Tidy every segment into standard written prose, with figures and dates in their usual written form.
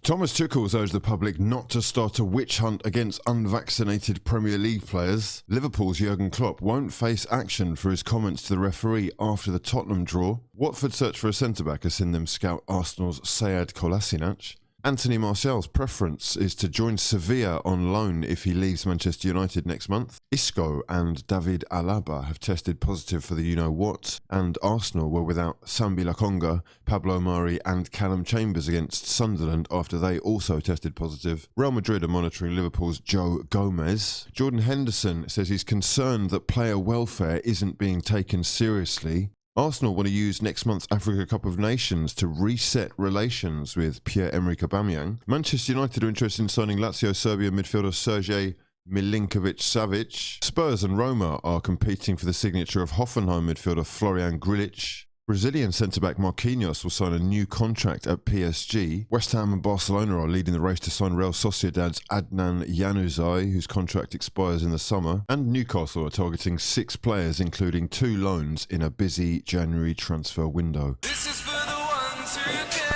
Thomas Tuchel has urged the public not to start a witch hunt against unvaccinated Premier League players. Liverpool's Jurgen Klopp won't face action for his comments to the referee after the Tottenham draw. Watford search for a centre-back has seen them scout Arsenal's Sead Kolasinac. Anthony Martial's preference is to join Sevilla on loan if he leaves Manchester United next month. Isco and David Alaba have tested positive for the you-know-what, and Arsenal were without Sambi Lokonga, Pablo Mari and Callum Chambers against Sunderland after they also tested positive. Real Madrid are monitoring Liverpool's Joe Gomez. Jordan Henderson says he's concerned that player welfare isn't being taken seriously. Arsenal want to use next month's Africa Cup of Nations to reset relations with Pierre-Emerick Aubameyang. Manchester United are interested in signing Lazio Serbia midfielder Sergej Milinkovic-Savic. Spurs and Roma are competing for the signature of Hoffenheim midfielder Florian Grilic. Brazilian centre-back Marquinhos will sign a new contract at PSG. West Ham and Barcelona are leading the race to sign Real Sociedad's Adnan Januzaj, whose contract expires in the summer. And Newcastle are targeting 6 players, including 2 loans, in a busy January transfer window. This is for the ones who care.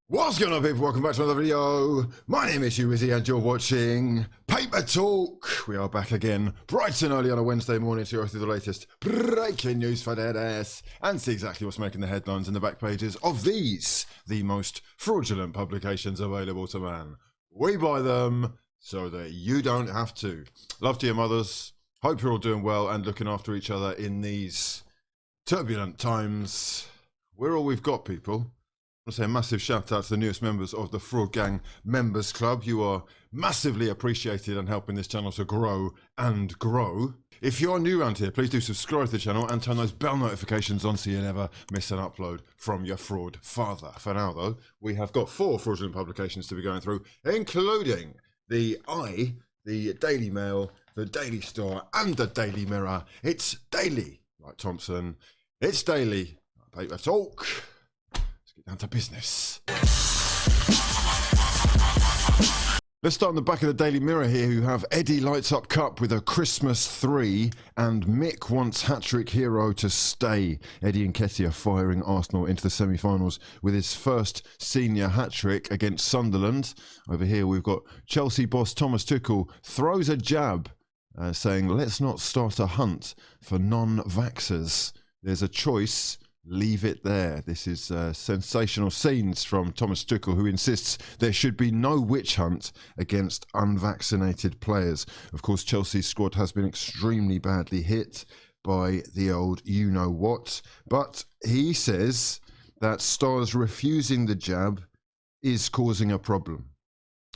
What's going on, people? Welcome back to another video. My name is hughwizzy and you're watching Paper Talk. We are back again bright and early on a Wednesday morning to go through the latest breaking news for that ass and see exactly what's making the headlines in the back pages of these, the most fraudulent publications available to man. We buy them so that you don't have to. Love to your mothers. Hope you're all doing well and looking after each other in these turbulent times. We're all we've got, people. I want to say a massive shout out to the newest members of the Fraud Gang Members Club. You are massively appreciated and helping this channel to grow and grow. If you're new around here, please do subscribe to the channel and turn those bell notifications on so you never miss an upload from your fraud father. For now though, we have got 4 fraudulent publications to be going through, including the Daily Mail, the Daily Star and the Daily Mirror. It's daily, like Thompson. It's daily. Paper Talk. Down to business. Let's start on the back of the Daily Mirror here, who have Eddie lights up cup with a Christmas 3 and Mick wants hat-trick hero to stay. Eddie Nketiah firing Arsenal into the semi-finals with his first senior hat-trick against Sunderland. Over here we've got Chelsea boss Thomas Tuchel throws a jab, saying let's not start a hunt for non-vaxxers. There's a choice. Leave it there. This is sensational scenes from Thomas Tuchel, who insists there should be no witch hunt against unvaccinated players. Of course, Chelsea's squad has been extremely badly hit by the old you-know-what, but he says that stars refusing the jab is causing a problem.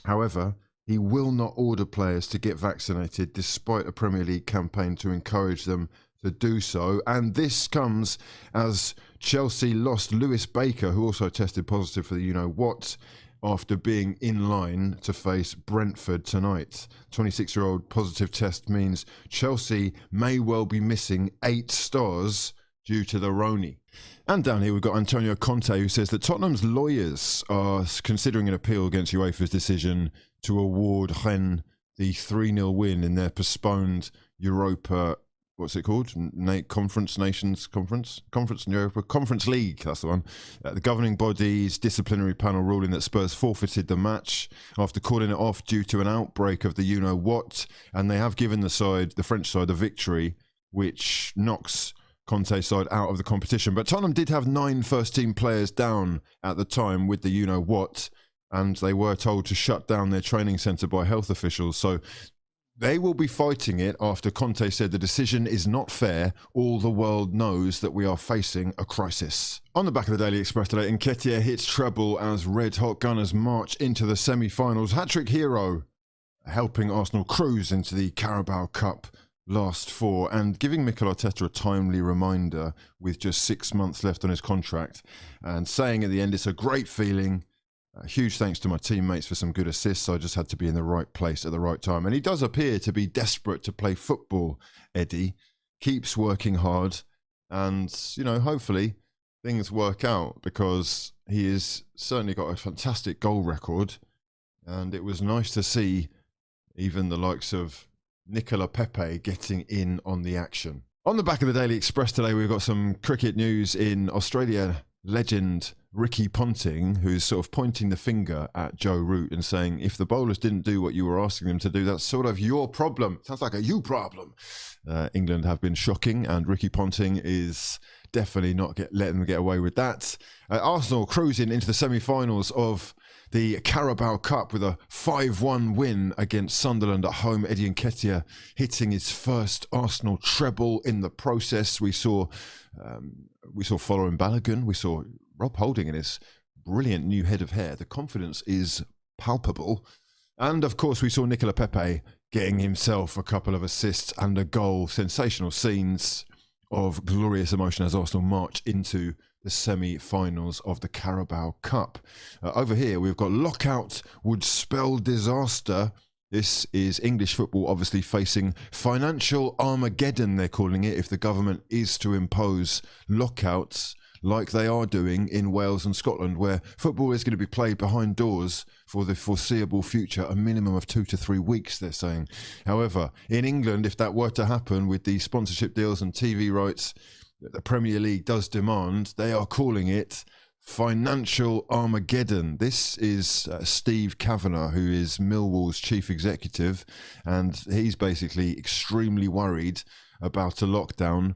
However, he will not order players to get vaccinated despite a Premier League campaign to encourage them to do so, and this comes as Chelsea lost Lewis Baker, who also tested positive for the you-know-what, after being in line to face Brentford tonight. 26-year-old positive test means Chelsea may well be missing 8 stars due to the Roni. And down here we've got Antonio Conte, who says that Tottenham's lawyers are considering an appeal against UEFA's decision to award Rennes the 3-0 win in their postponed Europa, what's it called? Conference in Europa, Conference League, that's the one. The governing body's disciplinary panel ruling that Spurs forfeited the match after calling it off due to an outbreak of the you-know-what, and they have given the French side, a victory, which knocks Conte's side out of the competition. But Tottenham did have 9 first-team players down at the time with the you-know-what, and they were told to shut down their training centre by health officials. So they will be fighting it after Conte said the decision is not fair. All the world knows that we are facing a crisis. On the back of the Daily Express today, Nketiah hits treble as red-hot Gunners march into the semi-finals. Hat-trick hero helping Arsenal cruise into the Carabao Cup last 4 and giving Mikel Arteta a timely reminder with just 6 months left on his contract and saying at the end it's a great feeling. Huge thanks to my teammates for some good assists. I just had to be in the right place at the right time. And he does appear to be desperate to play football, Eddie. Keeps working hard. And, you know, hopefully things work out because he has certainly got a fantastic goal record. And it was nice to see even the likes of Nicola Pepe getting in on the action. On the back of the Daily Express today, we've got some cricket news in Australia. Legend Ricky Ponting, who's sort of pointing the finger at Joe Root and saying, if the bowlers didn't do what you were asking them to do, that's sort of your problem. Sounds like a you problem. England have been shocking, and Ricky Ponting is definitely not letting them get away with that. Arsenal cruising into the semi-finals of the Carabao Cup with a 5-1 win against Sunderland at home. Eddie Nketiah hitting his first Arsenal treble in the process. We saw following Balogun. We saw Rob Holding in his brilliant new head of hair. The confidence is palpable. And of course, we saw Nicola Pepe getting himself a couple of assists and a goal. Sensational scenes of glorious emotion as Arsenal march into the semi-finals of the Carabao Cup. Over here, we've got lockout would spell disaster. This is English football obviously facing financial Armageddon, they're calling it, if the government is to impose lockouts like they are doing in Wales and Scotland, where football is going to be played behind doors for the foreseeable future, a minimum of 2 to 3 weeks, they're saying. However, in England, if that were to happen with the sponsorship deals and TV rights that the Premier League does demand, they are calling it financial Armageddon. This is Steve Kavanagh, who is Millwall's chief executive, and he's basically extremely worried about a lockdown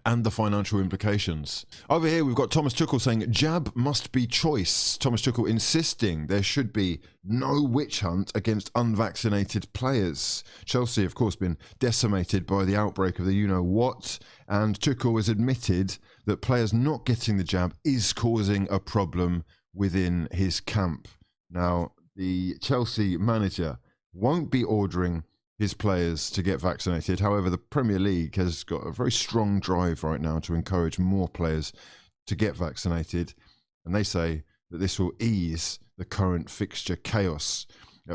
and the financial implications. Over here, we've got Thomas Tuchel saying jab must be choice. Thomas Tuchel insisting there should be no witch hunt against unvaccinated players. Chelsea, of course, been decimated by the outbreak of the you-know-what, and Tuchel has admitted that players not getting the jab is causing a problem within his camp. Now, the Chelsea manager won't be ordering his players to get vaccinated. However, the Premier League has got a very strong drive right now to encourage more players to get vaccinated. And they say that this will ease the current fixture chaos.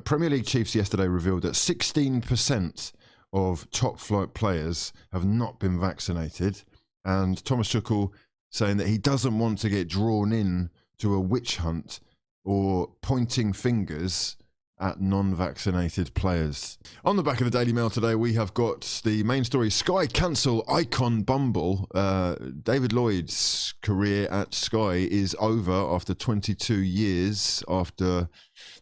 Premier League chiefs yesterday revealed that 16% of top flight players have not been vaccinated. And Thomas Tuchel saying that he doesn't want to get drawn in to a witch hunt or pointing fingers at non-vaccinated players. On the back of the Daily Mail today, we have got the main story: Sky cancel icon Bumble. David Lloyd's career at Sky is over after 22 years, after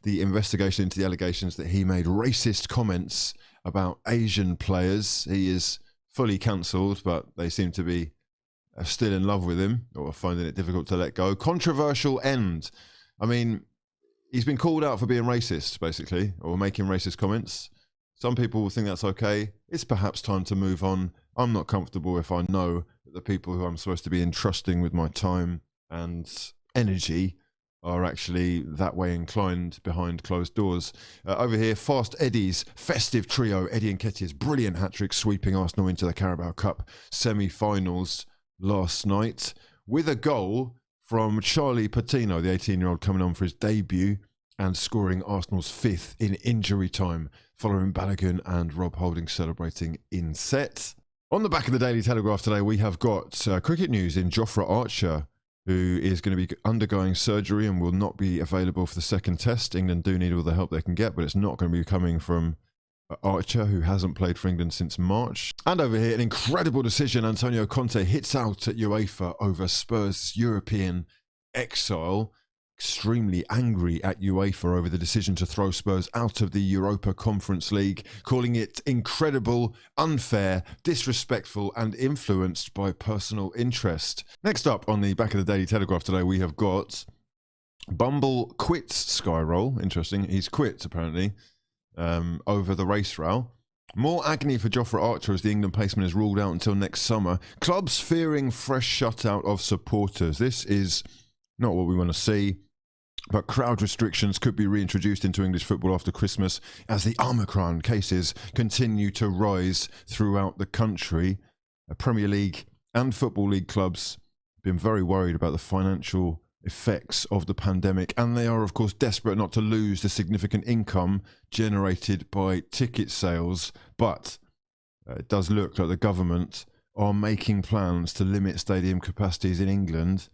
the investigation into the allegations that he made racist comments about Asian players. He is fully cancelled, but they seem to be still in love with him, or finding it difficult to let go. Controversial end. I mean, he's been called out for being racist, basically, or making racist comments. Some people will think that's okay. It's perhaps time to move on. I'm not comfortable if I know that the people who I'm supposed to be entrusting with my time and energy are actually that way inclined behind closed doors. Over here, Fast Eddie's festive trio, Eddie Nketiah's brilliant hat-trick sweeping Arsenal into the Carabao Cup semi-finals last night, with a goal from Charlie Patino, the 18-year-old coming on for his debut and scoring Arsenal's 5th in injury time, following Balogun and Rob Holding celebrating in set. On the back of the Daily Telegraph today, we have got cricket news in Jofra Archer, who is going to be undergoing surgery and will not be available for the second test. England do need all the help they can get, but it's not going to be coming from Archer, who hasn't played for England since March. And over here, an incredible decision. Antonio Conte hits out at UEFA over Spurs' European exile. Extremely angry at UEFA over the decision to throw Spurs out of the Europa Conference League, calling it incredible, unfair, disrespectful, and influenced by personal interest. Next up on the back of the Daily Telegraph today, we have got Bumble quits Sky role. Interesting. He's quit, apparently, over the race row. More agony for Jofra Archer as the England placeman is ruled out until next summer. Clubs fearing fresh shutout of supporters. This is not what we want to see, but crowd restrictions could be reintroduced into English football after Christmas as the Omicron cases continue to rise throughout the country. Premier League and Football League clubs have been very worried about the financial effects of the pandemic, and they are of course desperate not to lose the significant income generated by ticket sales. But it does look like the government are making plans to limit stadium capacities in England,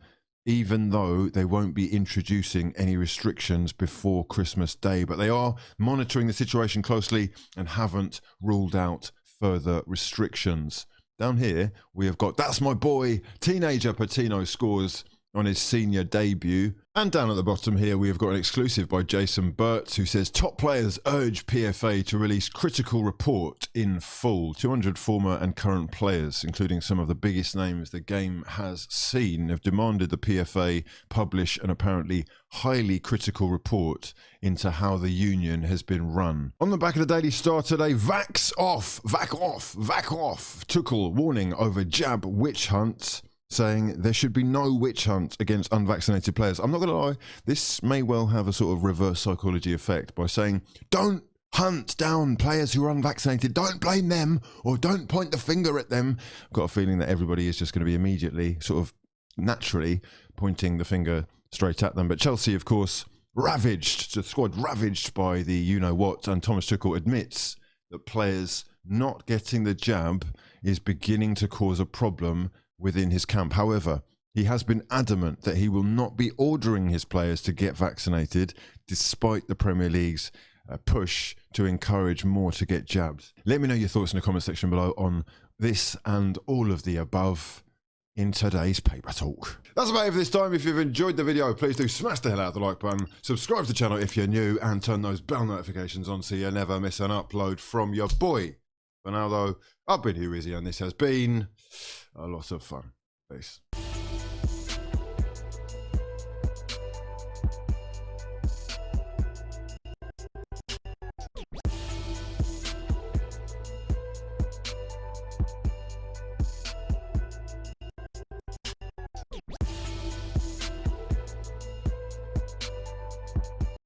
even though they won't be introducing any restrictions before Christmas Day. But they are monitoring the situation closely and haven't ruled out further restrictions. Down here we have got, that's my boy, teenager Patino scores on his senior debut. And down at the bottom here, we have got an exclusive by Jason Burt, who says, top players urge PFA to release critical report in full. 200 former and current players, including some of the biggest names the game has seen, have demanded the PFA publish an apparently highly critical report into how the union has been run. On the back of the Daily Star today, vax off, vac off, vac off. Tuchel warning over jab witch hunt, saying there should be no witch hunt against unvaccinated players. I'm not going to lie, this may well have a sort of reverse psychology effect by saying, don't hunt down players who are unvaccinated, don't blame them or don't point the finger at them. I've got a feeling that everybody is just going to be immediately, sort of naturally, pointing the finger straight at them. But Chelsea, of course, ravaged, the squad ravaged by the you-know-what, and Thomas Tuchel admits that players not getting the jab is beginning to cause a problem within his camp. However, he has been adamant that he will not be ordering his players to get vaccinated, despite the Premier League's push to encourage more to get jabs. Let me know your thoughts in the comment section below on this and all of the above in today's Paper Talk. That's about it for this time. If you've enjoyed the video, please do smash the hell out of the like button, subscribe to the channel if you're new, and turn those bell notifications on so you never miss an upload from your boy. For now though, I've been hughwizzy and this has been a lot of fun. Peace.